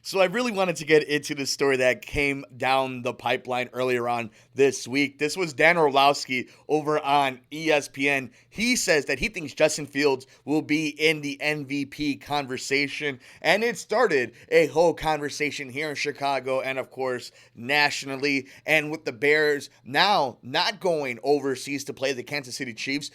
So I really wanted to get into the story that came down the pipeline earlier on this week. This was Dan Orlovsky over on ESPN. He says that he thinks Justin Fields will be in the MVP conversation, and it started a whole conversation here in Chicago and, of course, nationally. And with the Bears now not going overseas to play the Kansas City Chiefs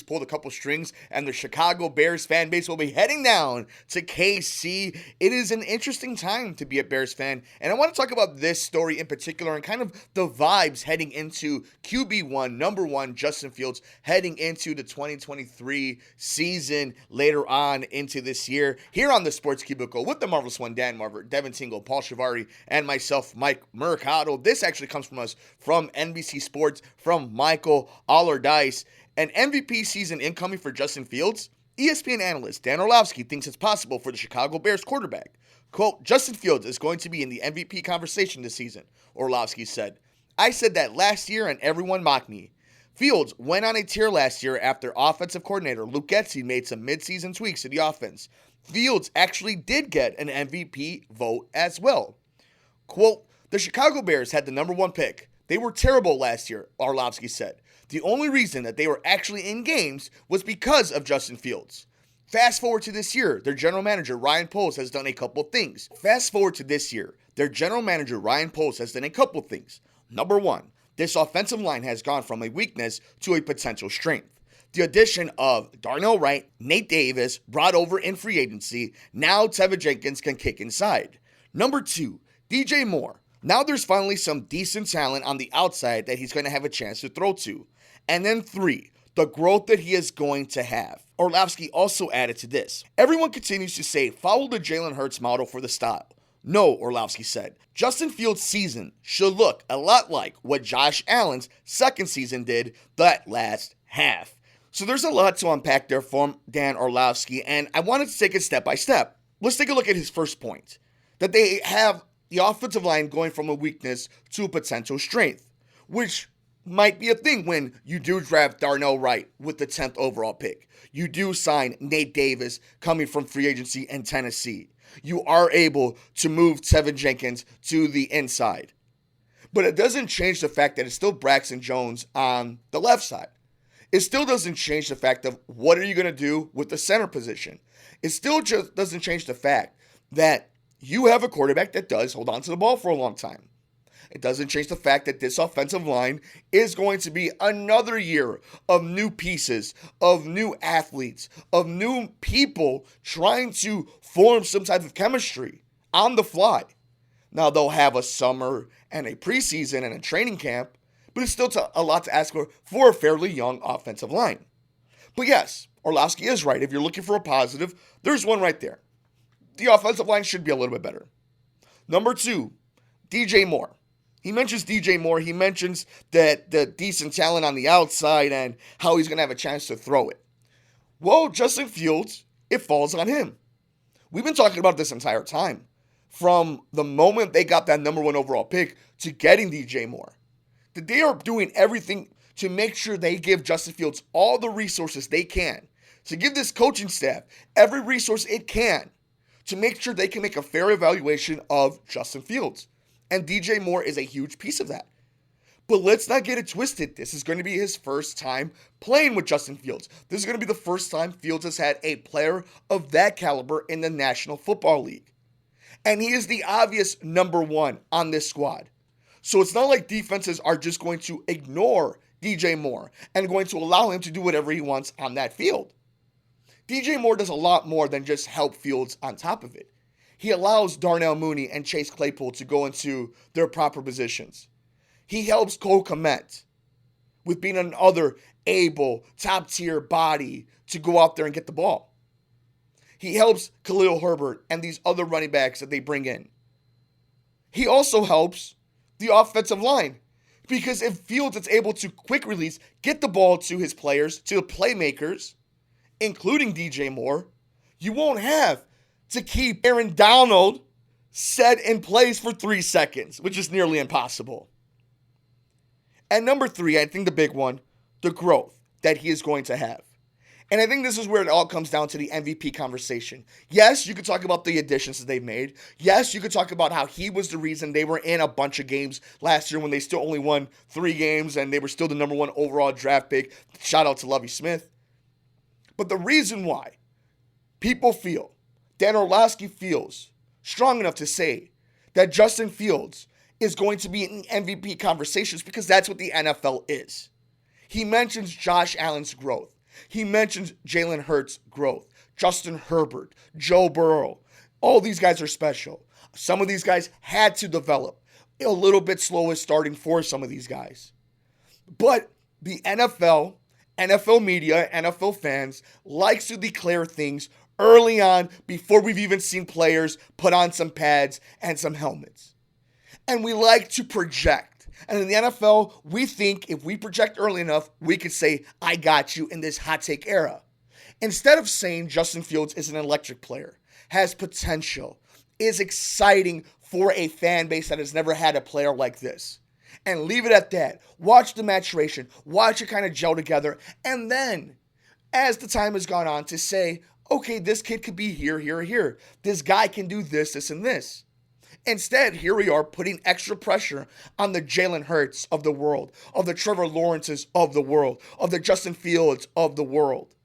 pulled a couple strings, and the Chicago Bears fan base will be heading down to KC. It is an interesting time to be a Bears fan, and I want to talk about this story in particular and kind of the vibes heading into QB1, number one, Justin Fields, heading into the 2023 season later on into this year, here on the Sports Cubicle with the marvelous one, Dan Marver, Devin Tingle, Paul Chivari, and myself, Mike Mercado. This actually comes from us from NBC Sports, from Michael Allardyce. An MVP season incoming for Justin Fields? ESPN analyst Dan Orlovsky thinks it's possible for the Chicago Bears quarterback. Quote, Justin Fields is going to be in the MVP conversation this season, Orlovsky said. I said that last year and everyone mocked me. Fields went on a tear last year after offensive coordinator Luke Getsy made some midseason tweaks to the offense. Fields actually did get an MVP vote as well. Quote, the Chicago Bears had the number one pick. They were terrible last year, Orlovsky said. The only reason that they were actually in games was because of Justin Fields. Fast forward to this year, their general manager, Ryan Poles, has done a couple things. Number one, this offensive line has gone from a weakness to a potential strength. The addition of Darnell Wright, Nate Davis, brought over in free agency. Now Tevin Jenkins can kick inside. Number two, DJ Moore. Now there's finally some decent talent on the outside that he's going to have a chance to throw to. And then three, the growth that he is going to have. Orlovsky also added to this. Everyone continues to say, follow the Jalen Hurts model for the style. No, Orlovsky said. Justin Fields' season should look a lot like what Josh Allen's second season did that last half. So there's a lot to unpack there from Dan Orlovsky, and I wanted to take it step by step. Let's take a look at his first point, that they have the offensive line going from a weakness to a potential strength, which might be a thing when you do draft Darnell Wright with the 10th overall pick. You do sign Nate Davis coming from free agency in Tennessee. You are able to move Tevin Jenkins to the inside. But it doesn't change the fact that it's still Braxton Jones on the left side. It still doesn't change the fact of what are you going to do with the center position. It still just doesn't change the fact that you have a quarterback that does hold on to the ball for a long time. It doesn't change the fact that this offensive line is going to be another year of new pieces, of new athletes, of new people trying to form some type of chemistry on the fly. Now, they'll have a summer and a preseason and a training camp, but it's still a lot to ask for a fairly young offensive line. But yes, Orlovsky is right. If you're looking for a positive, there's one right there. The offensive line should be a little bit better. Number two, DJ Moore. He mentions DJ Moore. He mentions that the decent talent on the outside and how he's going to have a chance to throw it. Well, Justin Fields, it falls on him. We've been talking about this entire time. From the moment they got that number one overall pick to getting DJ Moore. That they are doing everything to make sure they give Justin Fields all the resources they can. To give this coaching staff every resource it can to make sure they can make a fair evaluation of Justin Fields. And DJ Moore is a huge piece of that. But let's not get it twisted. This is going to be his first time playing with Justin Fields. This is going to be the first time Fields has had a player of that caliber in the National Football League. And he is the obvious number one on this squad. So it's not like defenses are just going to ignore DJ Moore and going to allow him to do whatever he wants on that field. DJ Moore does a lot more than just help Fields on top of it. He allows Darnell Mooney and Chase Claypool to go into their proper positions. He helps Cole Kmet with being another able, top-tier body to go out there and get the ball. He helps Khalil Herbert and these other running backs that they bring in. He also helps the offensive line because if Fields is able to quick release, get the ball to his players, to the playmakers, including DJ Moore, you won't have to keep Aaron Donald set in place for 3 seconds, which is nearly impossible. And number three, I think the big one, the growth that he is going to have. And I think this is where it all comes down to the MVP conversation. Yes, you could talk about the additions that they've made. Yes, you could talk about how he was the reason they were in a bunch of games last year when they still only won 3 games and they were still the number 1 overall draft pick. Shout out to Lovie Smith. But the reason why people feel, Dan Orlovsky feels strong enough to say that Justin Fields is going to be in MVP conversations because that's what the NFL is. He mentions Josh Allen's growth. He mentions Jalen Hurts' growth, Justin Herbert, Joe Burrow. All these guys are special. Some of these guys had to develop. A little bit slow is starting for some of these guys. But the NFL media, NFL fans likes to declare things early on before we've even seen players put on some pads and some helmets. And we like to project. And in the NFL, we think if we project early enough, we could say, I got you in this hot take era. Instead of saying Justin Fields is an electric player, has potential, is exciting for a fan base that has never had a player like this. And leave it at that. Watch the maturation. Watch it kind of gel together. And then, as the time has gone on, to say, okay, this kid could be here, here, here. This guy can do this, this, and this. Instead, here we are putting extra pressure on the Jalen Hurts of the world, of the Trevor Lawrences of the world, of the Justin Fields of the world.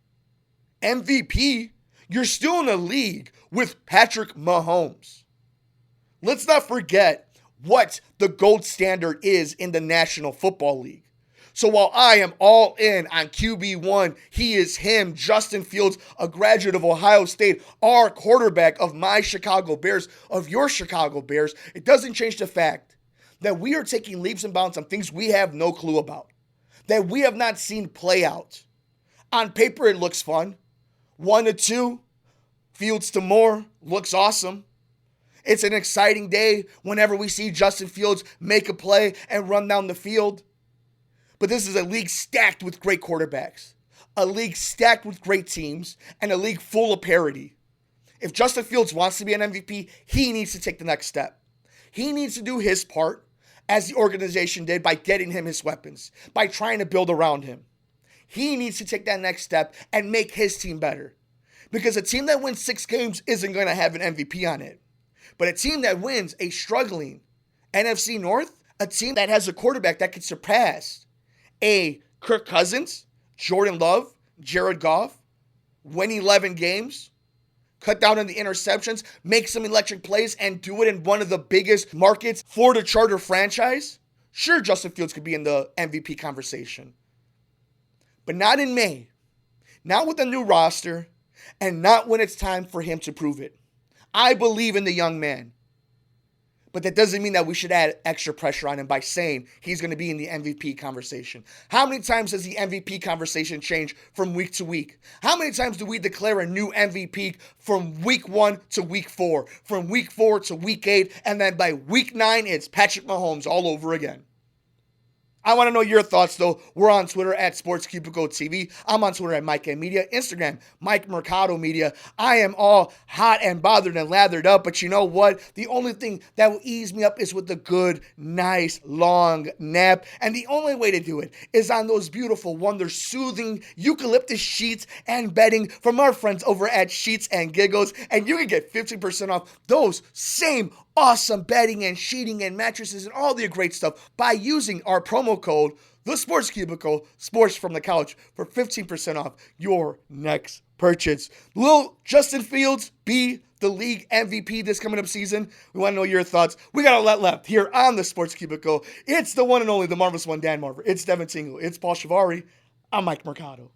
MVP, you're still in a league with Patrick Mahomes. Let's not forget what the gold standard is in the National Football League. So while I am all in on QB1, he is him, Justin Fields, a graduate of Ohio State, our quarterback of my Chicago Bears, of your Chicago Bears, it doesn't change the fact that we are taking leaps and bounds on things we have no clue about, that we have not seen play out. On paper, it looks fun. 1-2, Fields to Moore, looks awesome. It's an exciting day whenever we see Justin Fields make a play and run down the field. But this is a league stacked with great quarterbacks, a league stacked with great teams, and a league full of parity. If Justin Fields wants to be an MVP, he needs to take the next step. He needs to do his part, as the organization did, by getting him his weapons, by trying to build around him. He needs to take that next step and make his team better. Because a team that wins 6 games isn't going to have an MVP on it. But a team that wins a struggling NFC North, a team that has a quarterback that could surpass a Kirk Cousins, Jordan Love, Jared Goff, win 11 games, cut down on the interceptions, make some electric plays, and do it in one of the biggest markets for the Charter franchise, sure, Justin Fields could be in the MVP conversation. But not in May, not with a new roster, and not when it's time for him to prove it. I believe in the young man. But that doesn't mean that we should add extra pressure on him by saying he's going to be in the MVP conversation. How many times does the MVP conversation change from week to week? How many times do we declare a new MVP from week 1 to week 4, from week 4 to week 8, and then by week 9, it's Patrick Mahomes all over again? I want to know your thoughts, though. We're on Twitter at Sports Cubicle TV. I'm on Twitter at Mike M Media. Instagram, Mike Mercado Media. I am all hot and bothered and lathered up, but you know what? The only thing that will ease me up is with a good, nice, long nap. And the only way to do it is on those beautiful, soothing eucalyptus sheets and bedding from our friends over at Sheets and Giggles. And you can get 15% off those same awesome bedding and sheeting and mattresses and all the great stuff by using our promo code, The Sports Cubicle, Sports from the Couch, for 15% off your next purchase. Will Justin Fields be the league MVP this coming up season? We want to know your thoughts. We got a lot left here on The Sports Cubicle. It's the one and only, the marvelous one, Dan Marver. It's Devin Tingle. It's Paul Chivari. I'm Mike Mercado.